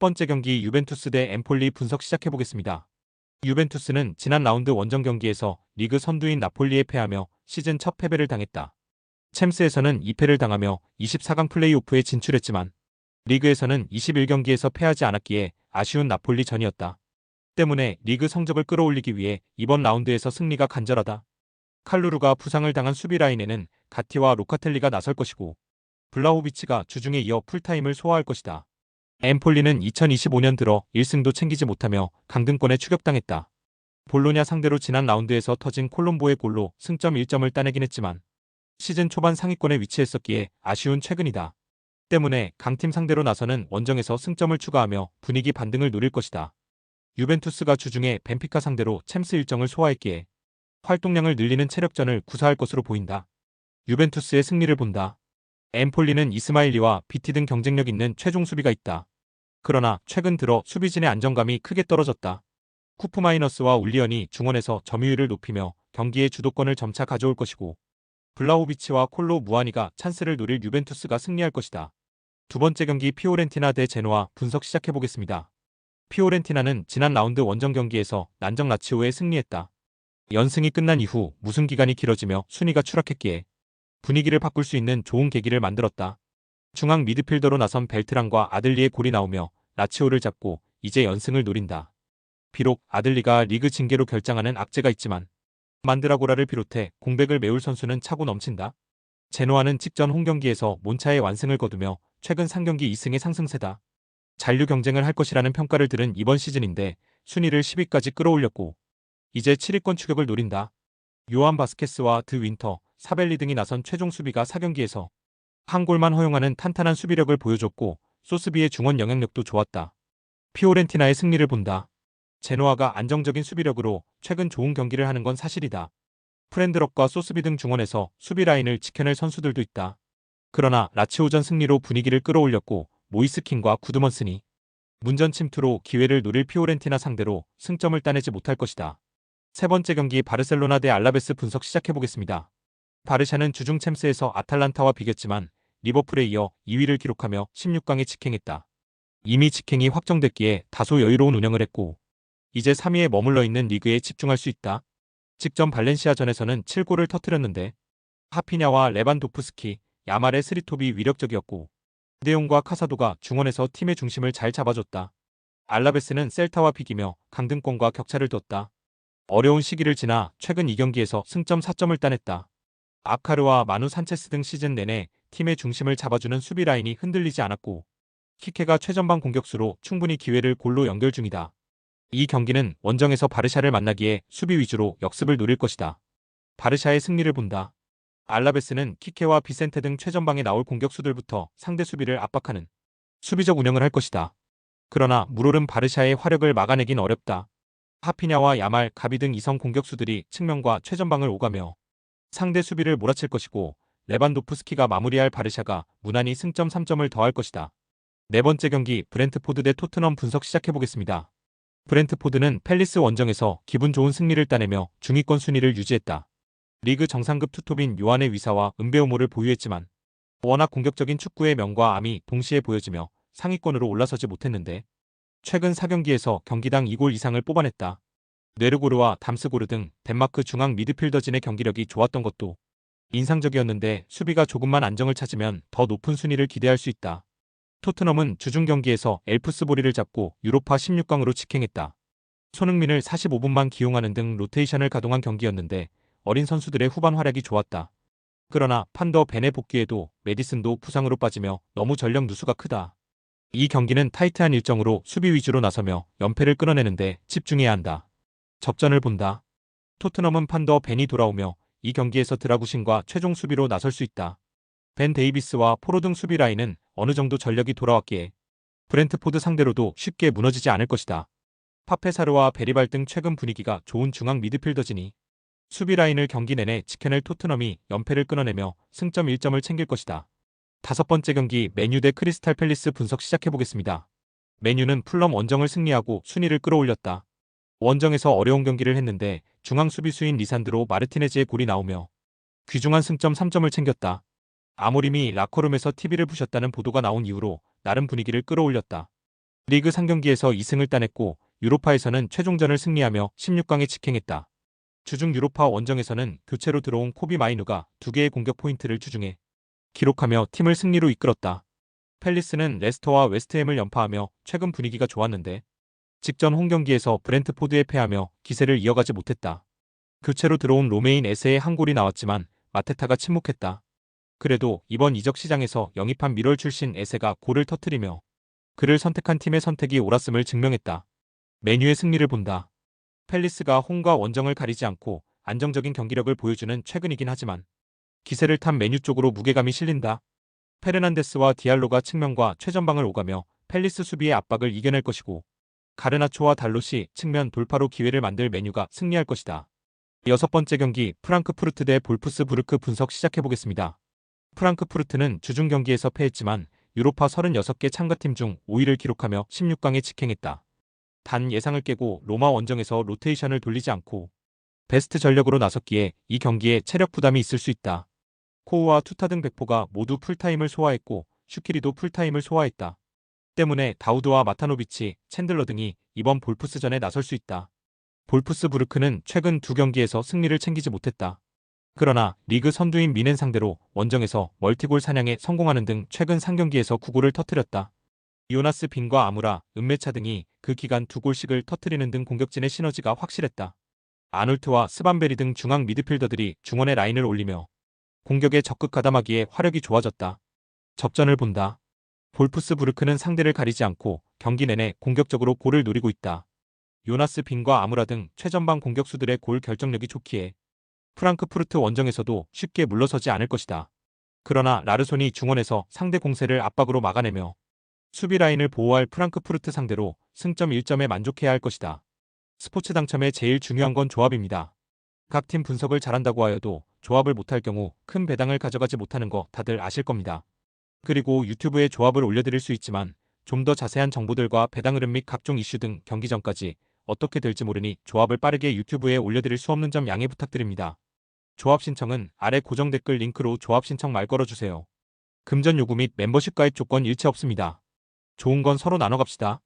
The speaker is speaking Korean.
번째 경기 유벤투스 대 엠폴리 분석 시작해보겠습니다. 유벤투스는 지난 라운드 원정 경기에서 리그 선두인 나폴리에 패하며 시즌 첫 패배를 당했다. 챔스에서는 2패를 당하며 24강 플레이오프에 진출했지만 리그에서는 21경기에서 패하지 않았기에 아쉬운 나폴리 전이었다. 때문에 리그 성적을 끌어올리기 위해 이번 라운드에서 승리가 간절하다. 칼루루가 부상을 당한 수비 라인에는 가티와 로카텔리가 나설 것이고 블라호비치가 주중에 이어 풀타임을 소화할 것이다. 엠폴리는 2025년 들어 1승도 챙기지 못하며 강등권에 추격당했다. 볼로냐 상대로 지난 라운드에서 터진 콜롬보의 골로 승점 1점을 따내긴 했지만 시즌 초반 상위권에 위치했었기에 아쉬운 최근이다. 때문에 강팀 상대로 나서는 원정에서 승점을 추가하며 분위기 반등을 노릴 것이다. 유벤투스가 주중에 벤피카 상대로 챔스 일정을 소화했기에 활동량을 늘리는 체력전을 구사할 것으로 보인다. 유벤투스의 승리를 본다. 엠폴리는 이스마일리와 비티 등 경쟁력 있는 최종 수비가 있다. 그러나 최근 들어 수비진의 안정감이 크게 떨어졌다. 쿠프마이너스와 울리언이 중원에서 점유율을 높이며 경기의 주도권을 점차 가져올 것이고 블라호비치와 콜로 무아니가 찬스를 노릴 유벤투스가 승리할 것이다. 두 번째 경기 피오렌티나 대 제노아 분석 시작해보겠습니다. 피오렌티나는 지난 라운드 원정 경기에서 난적 라치오에 승리했다. 연승이 끝난 이후 무승 기간이 길어지며 순위가 추락했기에 분위기를 바꿀 수 있는 좋은 계기를 만들었다. 중앙 미드필더로 나선 벨트랑과 아들리의 골이 나오며 라치오를 잡고 이제 연승을 노린다. 비록 아들리가 리그 징계로 결장하는 악재가 있지만 만드라고라를 비롯해 공백을 메울 선수는 차고 넘친다. 제노아는 직전 홈경기에서 몬차의 완승을 거두며 최근 3경기 2승의 상승세다. 잔류 경쟁을 할 것이라는 평가를 들은 이번 시즌인데 순위를 10위까지 끌어올렸고 이제 7위권 추격을 노린다. 요한 바스케스와 드 윈터, 사벨리 등이 나선 최종 수비가 4경기에서 한 골만 허용하는 탄탄한 수비력을 보여줬고 소스비의 중원 영향력도 좋았다. 피오렌티나의 승리를 본다. 제노아가 안정적인 수비력으로 최근 좋은 경기를 하는 건 사실이다. 프렌드럭과 소스비 등 중원에서 수비 라인을 지켜낼 선수들도 있다. 그러나 라치오전 승리로 분위기를 끌어올렸고 모이스킨과 구드먼슨이 문전 침투로 기회를 노릴 피오렌티나 상대로 승점을 따내지 못할 것이다. 세 번째 경기 바르셀로나 대 알라베스 분석 시작해보겠습니다. 바르샤는 주중 챔스에서 아탈란타와 비겼지만 리버풀에 이어 2위를 기록하며 16강에 직행했다. 이미 직행이 확정됐기에 다소 여유로운 운영을 했고 이제 3위에 머물러 있는 리그에 집중할 수 있다. 직전 발렌시아전에서는 7골을 터뜨렸는데 하피냐와 레반도프스키, 야말의 스리톱이 위력적이었고 데용과 카사도가 중원에서 팀의 중심을 잘 잡아줬다. 알라베스는 셀타와 비기며 강등권과 격차를 뒀다. 어려운 시기를 지나 최근 2경기에서 승점 4점을 따냈다. 아카르와 마누 산체스 등 시즌 내내 팀의 중심을 잡아주는 수비 라인이 흔들리지 않았고 키케가 최전방 공격수로 충분히 기회를 골로 연결 중이다. 이 경기는 원정에서 바르샤를 만나기에 수비 위주로 역습을 노릴 것이다. 바르샤의 승리를 본다. 알라베스는 키케와 비센테 등 최전방에 나올 공격수들부터 상대 수비를 압박하는 수비적 운영을 할 것이다. 그러나 물오른 바르샤의 화력을 막아내긴 어렵다. 하피냐와 야말, 가비 등 이성 공격수들이 측면과 최전방을 오가며 상대 수비를 몰아칠 것이고 레반도프스키가 마무리할 바르샤가 무난히 승점 3점을 더할 것이다. 네 번째 경기 브렌트포드 대 토트넘 분석 시작해보겠습니다. 브렌트포드는 팰리스 원정에서 기분 좋은 승리를 따내며 중위권 순위를 유지했다. 리그 정상급 투톱인 요한의 위사와 은베오모를 보유했지만 워낙 공격적인 축구의 명과 암이 동시에 보여지며 상위권으로 올라서지 못했는데 최근 4경기에서 경기당 2골 이상을 뽑아냈다. 네르고르와 담스고르 등 덴마크 중앙 미드필더진의 경기력이 좋았던 것도 인상적이었는데 수비가 조금만 안정을 찾으면 더 높은 순위를 기대할 수 있다. 토트넘은 주중 경기에서 엘프스보리를 잡고 유로파 16강으로 직행했다. 손흥민을 45분만 기용하는 등 로테이션을 가동한 경기였는데 어린 선수들의 후반 활약이 좋았다. 그러나 판더 벤의 복귀에도 메디슨도 부상으로 빠지며 너무 전력 누수가 크다. 이 경기는 타이트한 일정으로 수비 위주로 나서며 연패를 끊어내는데 집중해야 한다. 접전을 본다. 토트넘은 판더 벤이 돌아오며 이 경기에서 드라구신과 최종 수비로 나설 수 있다. 벤 데이비스와 포로 등 수비 라인은 어느 정도 전력이 돌아왔기에 브렌트포드 상대로도 쉽게 무너지지 않을 것이다. 파페사르와 베리발 등 최근 분위기가 좋은 중앙 미드필더진이 수비 라인을 경기 내내 지켜낼 토트넘이 연패를 끊어내며 승점 1점을 챙길 것이다. 다섯 번째 경기 맨유 대 크리스탈 팰리스 분석 시작해보겠습니다. 맨유는 풀럼 원정을 승리하고 순위를 끌어올렸다. 원정에서 어려운 경기를 했는데 중앙 수비수인 리산드로 마르티네즈의 골이 나오며 귀중한 승점 3점을 챙겼다. 아모림이 라커룸에서 TV를 부셨다는 보도가 나온 이후로 나름 분위기를 끌어올렸다. 리그 상경기에서 2승을 따냈고 유로파에서는 최종전을 승리하며 16강에 직행했다. 주중 유로파 원정에서는 교체로 들어온 코비 마이누가 2개의 공격 포인트를 주중해 기록하며 팀을 승리로 이끌었다. 팰리스는 레스터와 웨스트햄을 연파하며 최근 분위기가 좋았는데 직전 홈경기에서 브렌트포드에 패하며 기세를 이어가지 못했다. 교체로 들어온 로메인 에세의 한 골이 나왔지만 마테타가 침묵했다. 그래도 이번 이적 시장에서 영입한 미럴 출신 에세가 골을 터뜨리며 그를 선택한 팀의 선택이 옳았음을 증명했다. 메뉴의 승리를 본다. 팰리스가 홈과 원정을 가리지 않고 안정적인 경기력을 보여주는 최근이긴 하지만 기세를 탄 메뉴 쪽으로 무게감이 실린다. 페르난데스와 디알로가 측면과 최전방을 오가며 팰리스 수비의 압박을 이겨낼 것이고 가르나초와 달롯이 측면 돌파로 기회를 만들 메뉴가 승리할 것이다. 6번째 경기 프랑크푸르트 대 볼프스부르크 분석 시작해보겠습니다. 프랑크푸르트는 주중 경기에서 패했지만 유로파 36개 참가팀 중 5위를 기록하며 16강에 직행했다. 단 예상을 깨고 로마 원정에서 로테이션을 돌리지 않고 베스트 전력으로 나섰기에 이 경기에 체력 부담이 있을 수 있다. 코우와 투타 등 백포가 모두 풀타임을 소화했고 슈키리도 풀타임을 소화했다. 때문에 다우드와 마타노비치, 챈들러 등이 이번 볼프스전에 나설 수 있다. 볼프스부르크는 최근 2경기에서 승리를 챙기지 못했다. 그러나 리그 선두인 미넨 상대로 원정에서 멀티골 사냥에 성공하는 등 최근 3경기에서 9골을 터뜨렸다. 요나스 빈과 아무라, 은메차 등이 그 기간 2골씩을 터뜨리는 등 공격진의 시너지가 확실했다. 아놀트와 스반베리 등 중앙 미드필더들이 중원의 라인을 올리며 공격에 적극 가담하기에 화력이 좋아졌다. 접전을 본다. 볼프스부르크는 상대를 가리지 않고 경기 내내 공격적으로 골을 노리고 있다. 요나스 빈과 아무라 등 최전방 공격수들의 골 결정력이 좋기에 프랑크푸르트 원정에서도 쉽게 물러서지 않을 것이다. 그러나 라르손이 중원에서 상대 공세를 압박으로 막아내며 수비 라인을 보호할 프랑크푸르트 상대로 승점 1점에 만족해야 할 것이다. 스포츠 당첨의 제일 중요한 건 조합입니다. 각 팀 분석을 잘한다고 하여도 조합을 못할 경우 큰 배당을 가져가지 못하는 거 다들 아실 겁니다. 그리고 유튜브에 조합을 올려드릴 수 있지만 좀 더 자세한 정보들과 배당 흐름 및 각종 이슈 등 경기 전까지 어떻게 될지 모르니 조합을 빠르게 유튜브에 올려드릴 수 없는 점 양해 부탁드립니다. 조합 신청은 아래 고정 댓글 링크로 조합 신청 말 걸어주세요. 금전 요구 및 멤버십 가입 조건 일체 없습니다. 좋은 건 서로 나눠 갑시다.